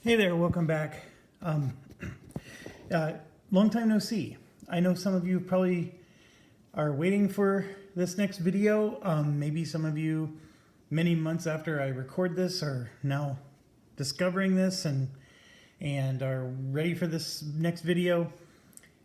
Hey there, welcome back. Um, Long time no see. I know some of you probably are waiting for this next video. Maybe some of you, many months after I record this, are now discovering this and are ready for this next video.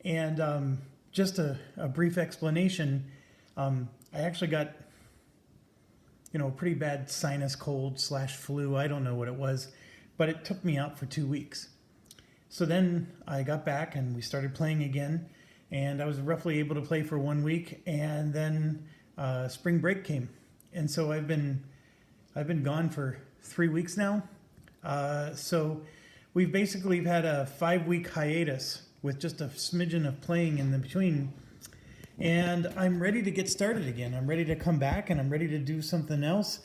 And just a brief explanation. I actually got, a pretty bad sinus cold / flu. I don't know what it was, but it took me out for 2 weeks. So then I got back and we started playing again, and I was roughly able to play for 1 week, and then spring break came, and so I've been gone for 3 weeks now. So we've basically had a 5-week hiatus with just a smidgen of playing in the between, and I'm ready to get started again. I'm ready to come back, and I'm ready to do something else.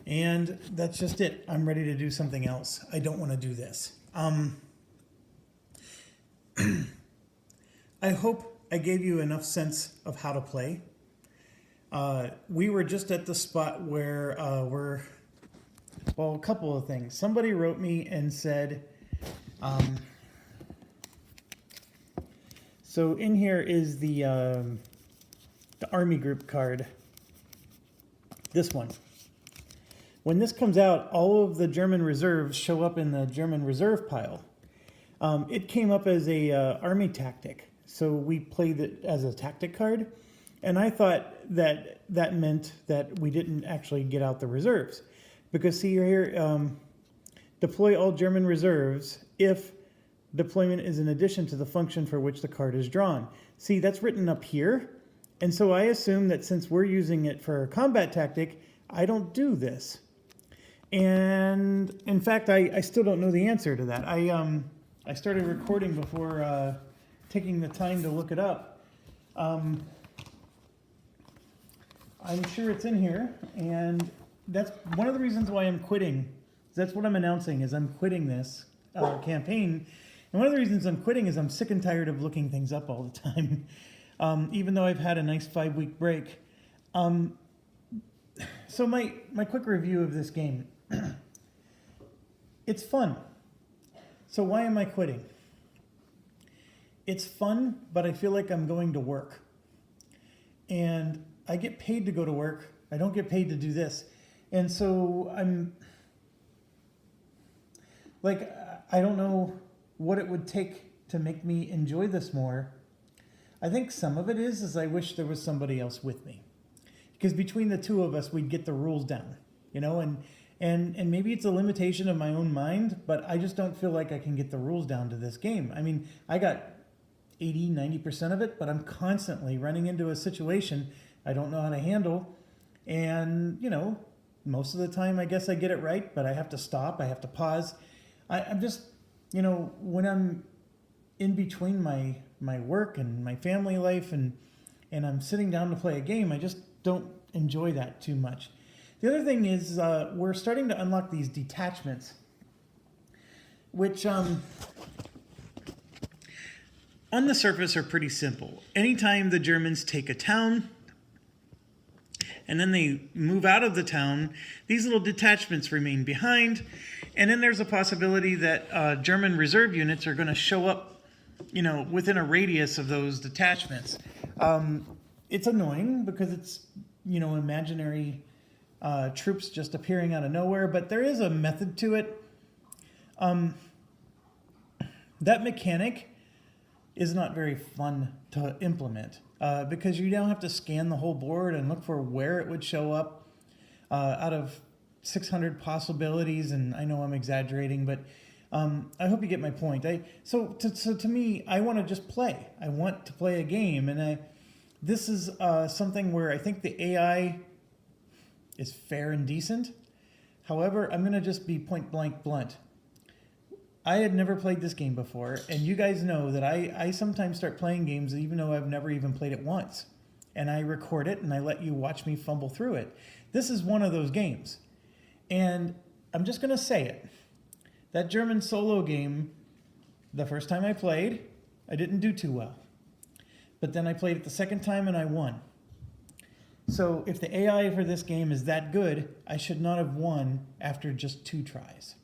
And that's just it. I'm ready to do something else. I don't want to do this. I hope I gave you enough sense of how to play. We were just at the spot where a couple of things. Somebody wrote me and said, so in here is the Army Group card. This one. When this comes out, all of the German reserves show up in the German reserve pile. It came up as a army tactic, so we played it as a tactic card, and I thought that meant that we didn't actually get out the reserves, because see here, deploy all German reserves if deployment is in addition to the function for which the card is drawn. See, that's written up here, and so I assume that since we're using it for a combat tactic, I don't do this. And in fact, I still don't know the answer to that. I started recording before taking the time to look it up. I'm sure it's in here, and that's one of the reasons why I'm quitting. That's what I'm announcing, is I'm quitting this campaign. And one of the reasons I'm quitting is I'm sick and tired of looking things up all the time, even though I've had a nice 5-week break. So my quick review of this game. It's fun. So why am I quitting? It's fun, but I feel like I'm going to work. And I get paid to go to work. I don't get paid to do this. And so I'm like, I don't know what it would take to make me enjoy this more. I think some of it is I wish there was somebody else with me. Because between the two of us, we'd get the rules down, and maybe it's a limitation of my own mind, but I just don't feel like I can get the rules down to this game. I mean, I got 80, 90% of it, but I'm constantly running into a situation I don't know how to handle. And, most of the time I guess I get it right, but I have to stop, I have to pause. I'm just, when I'm in between my work and my family life and I'm sitting down to play a game, I just don't enjoy that too much. The other thing is we're starting to unlock these detachments, which on the surface are pretty simple. Anytime the Germans take a town and then they move out of the town, these little detachments remain behind, and then there's a possibility that German reserve units are going to show up, within a radius of those detachments. It's annoying because it's, imaginary troops just appearing out of nowhere, but there is a method to it. That mechanic is not very fun to implement because you now have to scan the whole board and look for where it would show up out of 600 possibilities, and I know I'm exaggerating, but I hope you get my point. So to me, I want to just play. I want to play a game, and this is something where I think the AI is fair and decent. However, I'm going to just be point blank blunt. I had never played this game before, and you guys know that I sometimes start playing games even though I've never even played it once. And I record it, and I let you watch me fumble through it. This is one of those games. And I'm just going to say it. That German solo game, the first time I played, I didn't do too well. But then I played it the second time and I won. So if the AI for this game is that good, I should not have won after just 2 tries.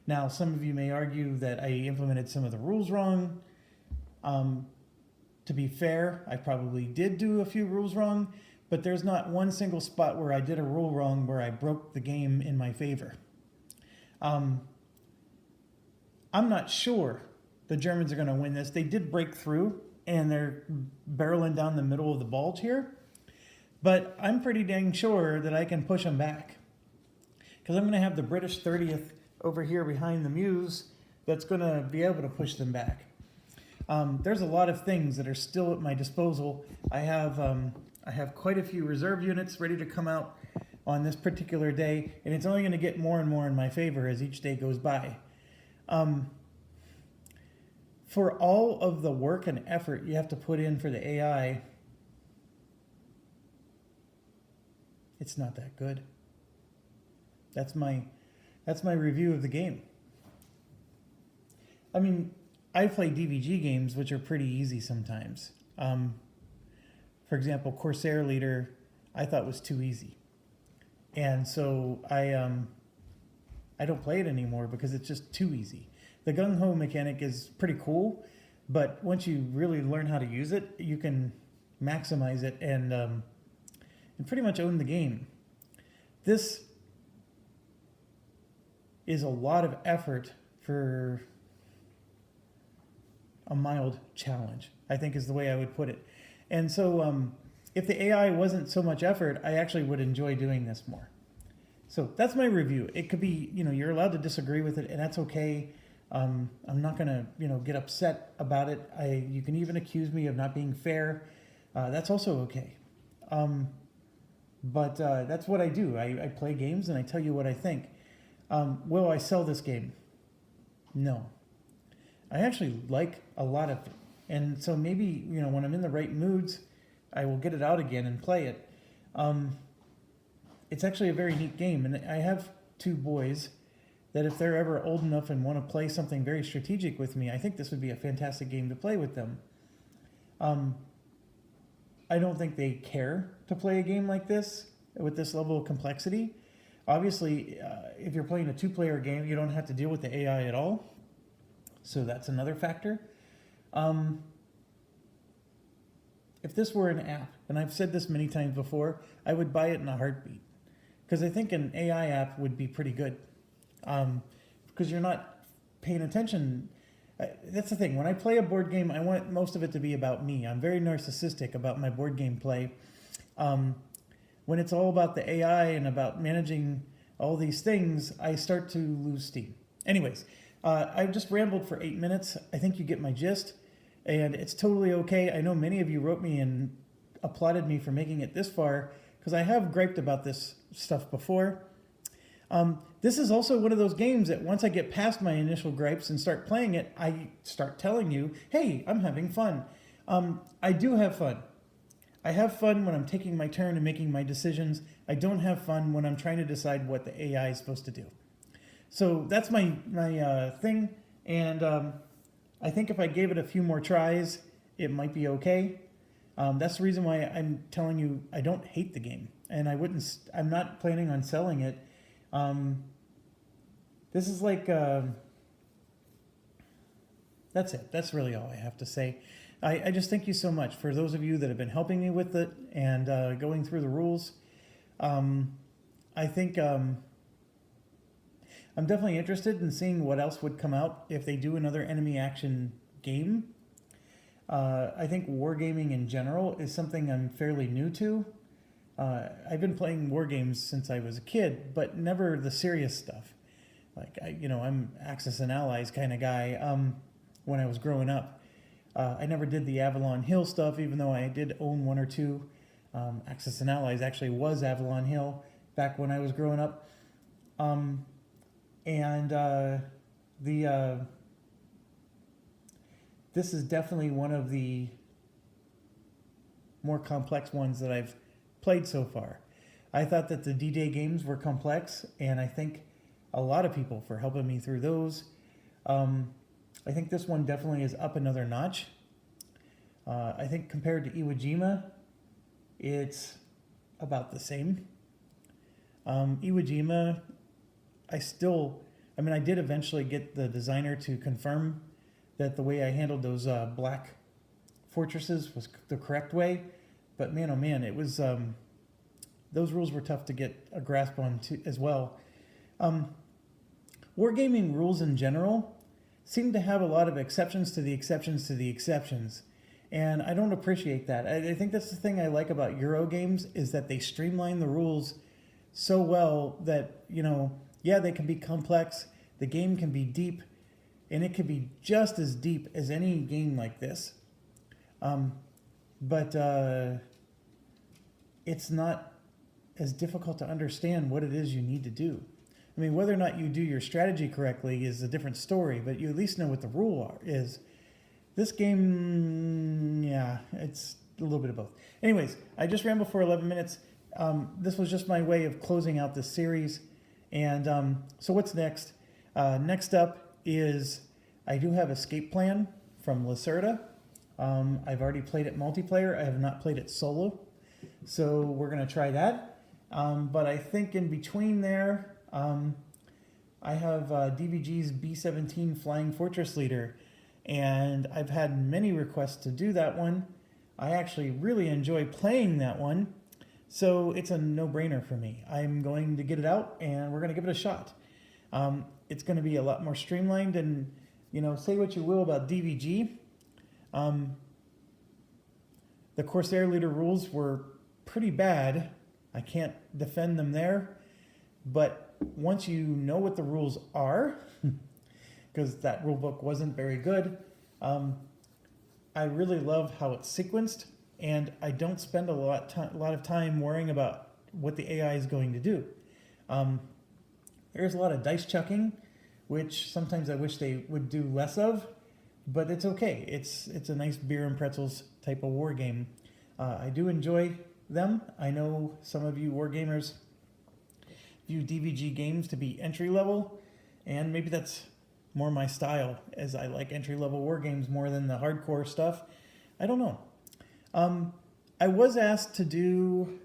Now, some of you may argue that I implemented some of the rules wrong. To be fair, I probably did do a few rules wrong, but there's not one single spot where I did a rule wrong where I broke the game in my favor. I'm not sure the Germans are going to win this. They did break through, and they're barreling down the middle of the bulge here. But I'm pretty dang sure that I can push them back. Because I'm going to have the British 30th over here behind the Meuse that's going to be able to push them back. There's a lot of things that are still at my disposal. I have quite a few reserve units ready to come out on this particular day, and it's only going to get more and more in my favor as each day goes by. For all of the work and effort you have to put in for the AI, it's not that good. That's my review of the game. I mean, I play DVG games, which are pretty easy sometimes. For example, Corsair Leader, I thought was too easy. And so I don't play it anymore because it's just too easy. The gung-ho mechanic is pretty cool, but once you really learn how to use it, you can maximize it and pretty much own the game. This is a lot of effort for a mild challenge, I think is the way I would put it. And so if the AI wasn't so much effort, I actually would enjoy doing this more. So that's my review. It could be, you're allowed to disagree with it, and that's okay. I'm not going to, get upset about it. You can even accuse me of not being fair. That's also okay. But that's what I do. I play games and I tell you what I think. Will I sell this game? No. I actually like a lot of it. And so maybe, when I'm in the right moods, I will get it out again and play it. It's actually a very neat game. And I have two boys that if they're ever old enough and want to play something very strategic with me, I think this would be a fantastic game to play with them. I don't think they care to play a game like this with this level of complexity. Obviously, if you're playing a two-player game, you don't have to deal with the AI at all. So that's another factor. If this were an app, and I've said this many times before, I would buy it in a heartbeat. Because I think an AI app would be pretty good. Because you're not paying attention. That's the thing. When I play a board game, I want most of it to be about me. I'm very narcissistic about my board game play. When it's all about the AI and about managing all these things, I start to lose steam. Anyways, I've just rambled for 8 minutes. I think you get my gist, and it's totally okay. I know many of you wrote me and applauded me for making it this far, because I have griped about this stuff before. This is also one of those games that once I get past my initial gripes and start playing it, I start telling you, hey, I'm having fun. I do have fun. I have fun when I'm taking my turn and making my decisions. I don't have fun when I'm trying to decide what the AI is supposed to do. So that's my thing, and I think if I gave it a few more tries, it might be okay. That's the reason why I'm telling you I don't hate the game, and I'm not planning on selling it. This is like, that's it. That's really all I have to say. I just thank you so much for those of you that have been helping me with it and going through the rules. I think I'm definitely interested in seeing what else would come out if they do another enemy action game. I think wargaming in general is something I'm fairly new to. I've been playing war games since I was a kid, but never the serious stuff. Like, I'm Axis and Allies kind of guy when I was growing up. I never did the Avalon Hill stuff, even though I did own one or two. Axis and Allies actually was Avalon Hill back when I was growing up. This is definitely one of the more complex ones that I've played so far. I thought that the D-Day games were complex, and I thank a lot of people for helping me through those. I think this one definitely is up another notch. I think compared to Iwo Jima, it's about the same. Iwo Jima, I I mean, I did eventually get the designer to confirm that the way I handled those black fortresses was the correct way. But man, oh man, it was those rules were tough to get a grasp on too, as well. Wargaming rules in general seem to have a lot of exceptions to the exceptions to the exceptions. And I don't appreciate that. I think that's the thing I like about Euro games is that they streamline the rules so well that, you know, yeah, they can be complex, the game can be deep, and it can be just as deep as any game like this. But it's not as difficult to understand what it is you need to do. I mean, whether or not you do your strategy correctly is a different story, but you at least know what the rule is. This game, yeah, it's a little bit of both. Anyways, I just rambled for 11 minutes. This was just my way of closing out this series. And so what's next? Next up is I do have Escape Plan from Lacerda. I've already played it multiplayer. I have not played it solo. So we're going to try that. But I think in between there, I have DVG's B-17 Flying Fortress Leader. And I've had many requests to do that one. I actually really enjoy playing that one. So it's a no-brainer for me. I'm going to get it out and we're going to give it a shot. It's going to be a lot more streamlined and, you know, say what you will about DVG. The Corsair Leader rules were pretty bad. I can't defend them there. But once you know what the rules are, because that rule book wasn't very good, I really love how it's sequenced, and I don't spend a lot of time worrying about what the AI is going to do. There's a lot of dice chucking, which sometimes I wish they would do less of, but it's okay. It's a nice beer and pretzels type of war game. I do enjoy them. I know some of you war gamers view DVG games to be entry level, and maybe that's more my style, as I like entry level war games more than the hardcore stuff. I don't know. I was asked to do,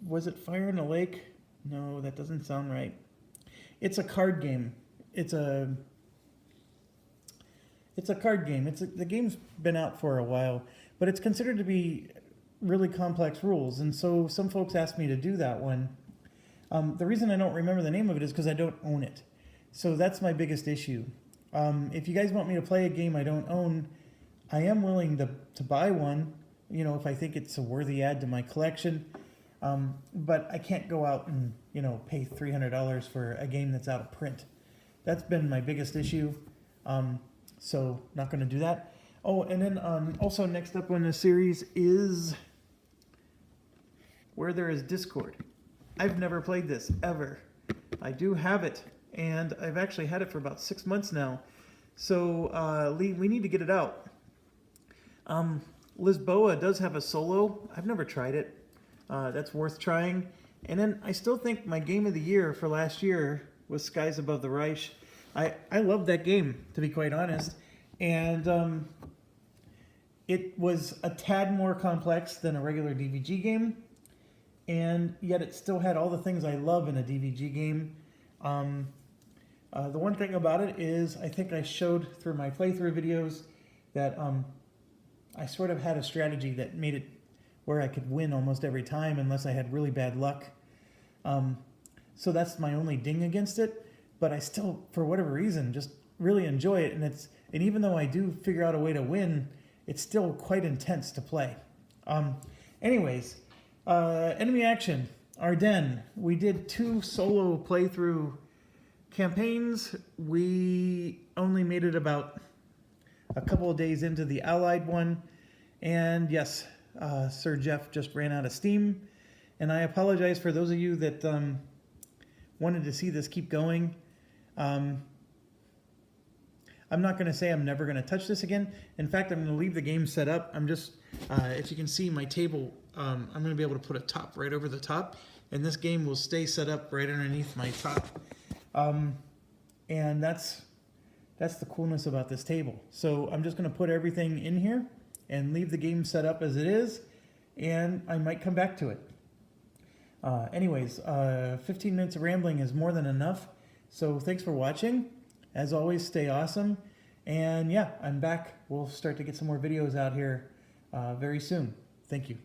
was it Fire in the Lake? No, that doesn't sound right. It's a card game. It's a card game. The game's been out for a while, but it's considered to be really complex rules, and so some folks asked me to do that one. The reason I don't remember the name of it is because I don't own it. So that's my biggest issue. If you guys want me to play a game I don't own, I am willing to buy one, you know, if I think it's a worthy add to my collection. But I can't go out and, you know, pay $300 for a game that's out of print. That's been my biggest issue. So not going to do that. Oh, and then also next up on the series is Where There Is Discord. I've never played this, ever. I do have it, and I've actually had it for about 6 months now. So Lee, we need to get it out. Lisboa does have a solo. I've never tried it. That's worth trying. And then I still think my game of the year for last year was Skies Above the Reich. I love that game, to be quite honest. And it was a tad more complex than a regular DVG game. And yet it still had all the things I love in a DVG game. The one thing about it is I think I showed through my playthrough videos that I sort of had a strategy that made it where I could win almost every time unless I had really bad luck. So that's my only ding against it. But I still, for whatever reason, just really enjoy it. And even though I do figure out a way to win, it's still quite intense to play. Anyways, enemy action, Ardennes. We did 2 solo playthrough campaigns. We only made it about a couple of days into the Allied one. And yes, Sir Jeff just ran out of steam. And I apologize for those of you that wanted to see this keep going. I'm not going to say I'm never going to touch this again. In fact, I'm going to leave the game set up. I'm just, if you can see my table, I'm going to be able to put a top right over the top. And this game will stay set up right underneath my top. And that's the coolness about this table. So I'm just going to put everything in here and leave the game set up as it is. And I might come back to it. Anyways, 15 minutes of rambling is more than enough. So thanks for watching. As always, stay awesome. And yeah, I'm back. We'll start to get some more videos out here very soon. Thank you.